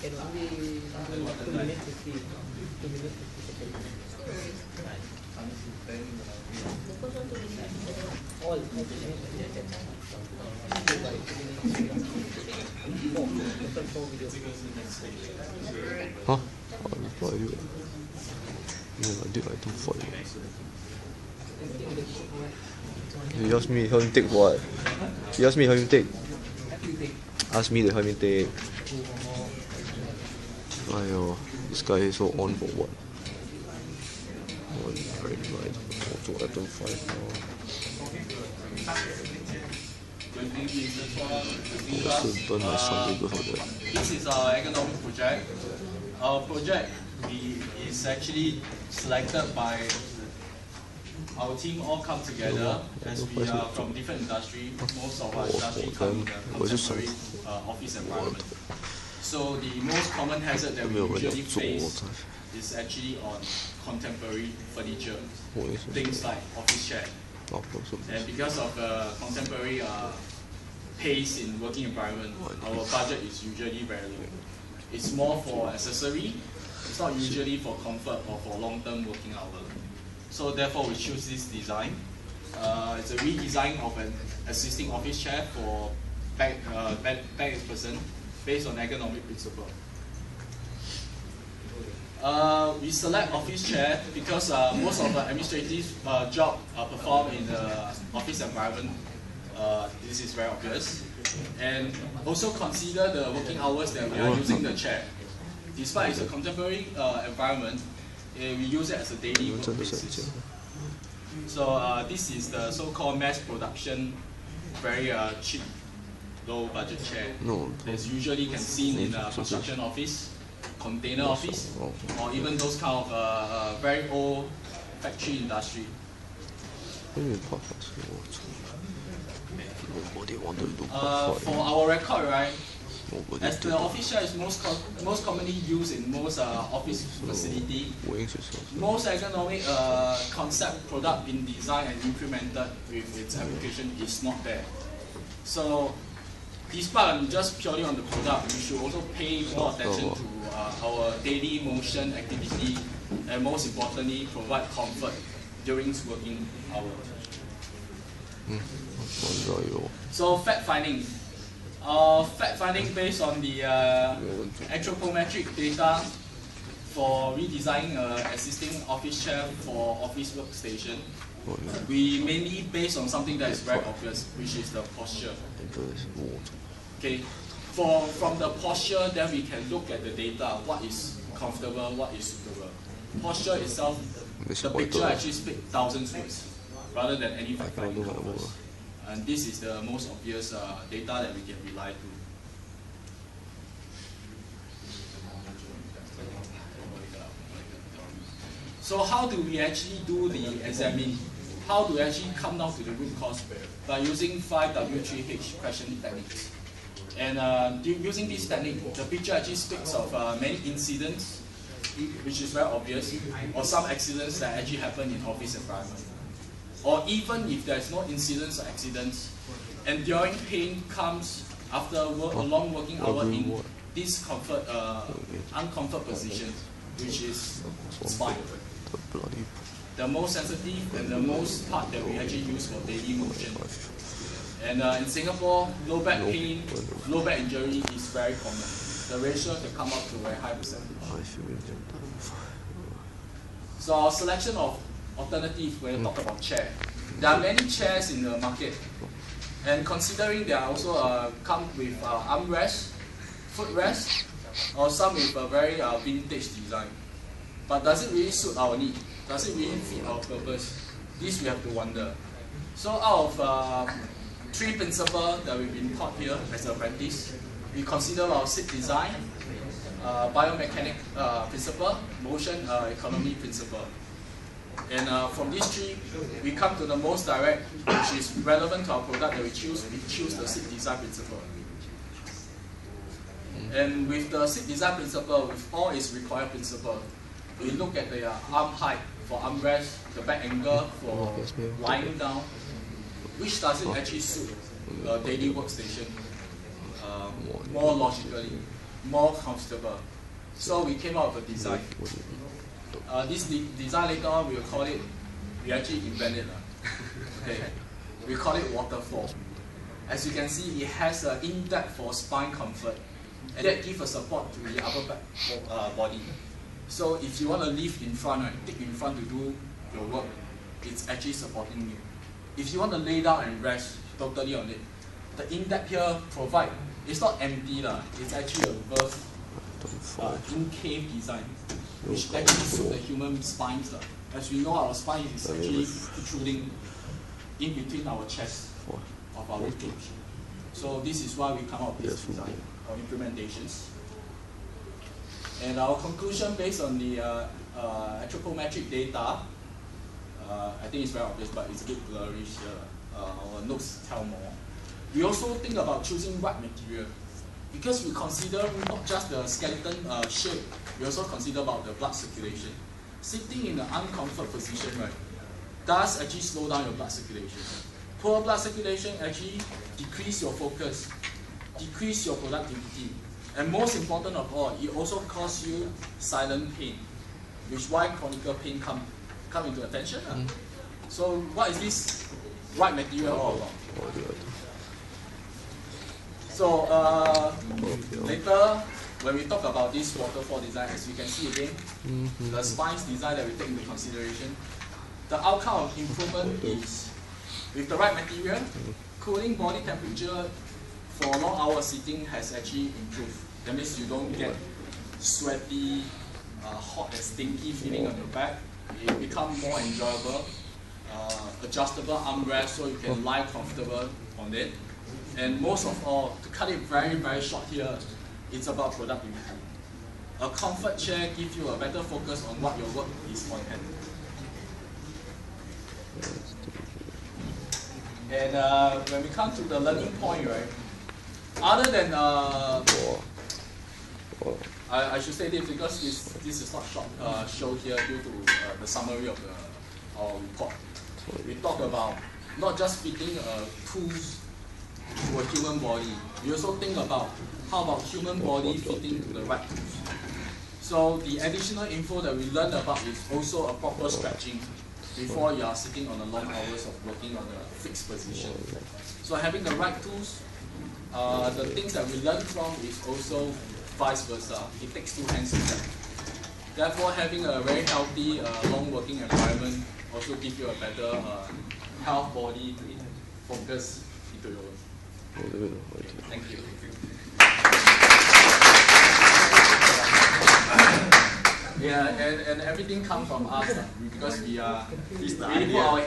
Can only do 2 minutes 50. 2 minutes 50 seconds. All 2 minutes 50 seconds. 2 by 2 minutes 4. Total 4 videos. Huh? What I do? Yeah, I did like 2 4. He asked me help him take what? He asked me help him take. Ask me to help him take. Aiyo, this guy is so on for what? Right, also item 5 now. Also burn my son because of that. This is our economic project. Our project is actually selected by our team all come together as we are from different industry. Most of our industry come in a contemporary office environment. So the most common hazard that we usually face is actually on contemporary furniture, things like office chair. And because of the contemporary pace in working environment, our budget is usually very low. It's more for accessory. It's not usually for comfort or for long-term working hours. So therefore we choose this design. It's a redesign of an existing office chair for back person based on ergonomic principle. We select office chair because most of the administrative job are performed in the office environment. This is very obvious. And also consider the working hours that we are using the chair. Despite it's a contemporary environment, we use it as a daily work basis. So this is the so-called mass production, very cheap, low budget chair. That's usually can seen in a construction office, container office, or even those kind of very old factory industry. For our record, right? As the office chair is most commonly used in most office facility, most ergonomic concept product been designed and implemented with its application is not there. So, despite just purely on the product, we should also pay more attention to our daily motion activity, and most importantly, provide comfort during working hours. So, fact finding. Fact finding based on the anthropometric data for redesigning existing office chair for office workstation. We mainly based on something that is very obvious, which is the posture. Okay, from the posture, then we can look at the data. What is comfortable, what is suitable. Posture itself, the picture actually speaks thousands words rather than any fact finding numbers. And this is the most obvious data that we can rely to. So how do we actually do the examine? How do we actually come down to the root cause? By using 5W3H question techniques. And using this technique, the picture actually speaks of many incidents, which is very obvious, or some accidents that actually happen in office environment. Or even if there is no incidents or accidents, enduring pain comes after a long working hour in discomfort, uncomfort position, which is spine. The most sensitive and the most part that we actually use for daily motion. And in Singapore, low back pain, low back injury is very common. The ratio can come up to a very high percentage. So our selection of alternative when you talk about chair. There are many chairs in the market, and considering they are also come with armrest, footrest, or some with a very vintage design. But does it really suit our need? Does it really fit our purpose? This we have to wonder. So out of 3 principles that we've been taught here as an apprentice, we consider our seat design, biomechanic principle, motion economy principle. And from these 3, we come to the most direct, which is relevant to our product that we choose the seat design principle. And with the seat design principle, with all its required principle, we look at the arm height for armrest, the back angle for lying down, which does it actually suit a daily workstation more logically. more comfortable. So we came up with a design. This design later on we will call it, we actually invented it. Okay. We call it waterfall. As you can see, it has an in-depth for spine comfort, and that gives a support to the upper back body. So if you want to lift in front, right, take in front to do your work, it's actually supporting you. If you want to lay down and rest totally on it, the in-depth here provide, it's not empty, it's actually a birth in-cave design, which actually suits the human spines. As we know, our spine is actually protruding in between our chest of our ribcage. So this is why we come up with this design or implementations. And our conclusion based on the anthropometric data, I think it's very obvious, but it's a bit blurry here. Our notes tell more. We also think about choosing right material, because we consider not just the skeleton shape, we also consider about the blood circulation. Sitting in an uncomfortable position, right, does actually slow down your blood circulation. Poor blood circulation actually decrease your focus, decrease your productivity, and most important of all, it also causes you silent pain, which is why chronic pain come into attention. So what is this right material all about? So later, when we talk about this waterfall design, as you can see again, the spines design that we take into consideration, the outcome of improvement is, with the right material, cooling body temperature for long hours sitting has actually improved. That means you don't get sweaty, hot and stinky feeling on your back. It becomes more enjoyable. Adjustable armrest so you can lie comfortable on it. And most of all, to cut it very, very short here, it's about productivity. A comfort chair gives you a better focus on what your work is on hand. And when we come to the learning point, right, other than, I should say this because this is not shown here due to the summary of our report. We talk about not just fitting tools to a human body. We also think about how about human body fitting to the right tools. So the additional info that we learned about is also a proper stretching before you are sitting on the long hours of working on a fixed position. So having the right tools, the things that we learn from is also vice versa. It takes two hands to step. Therefore, having a very healthy, long working environment also gives you a better health body to focus into your work. Thank you. Yeah, and everything comes from us because we put our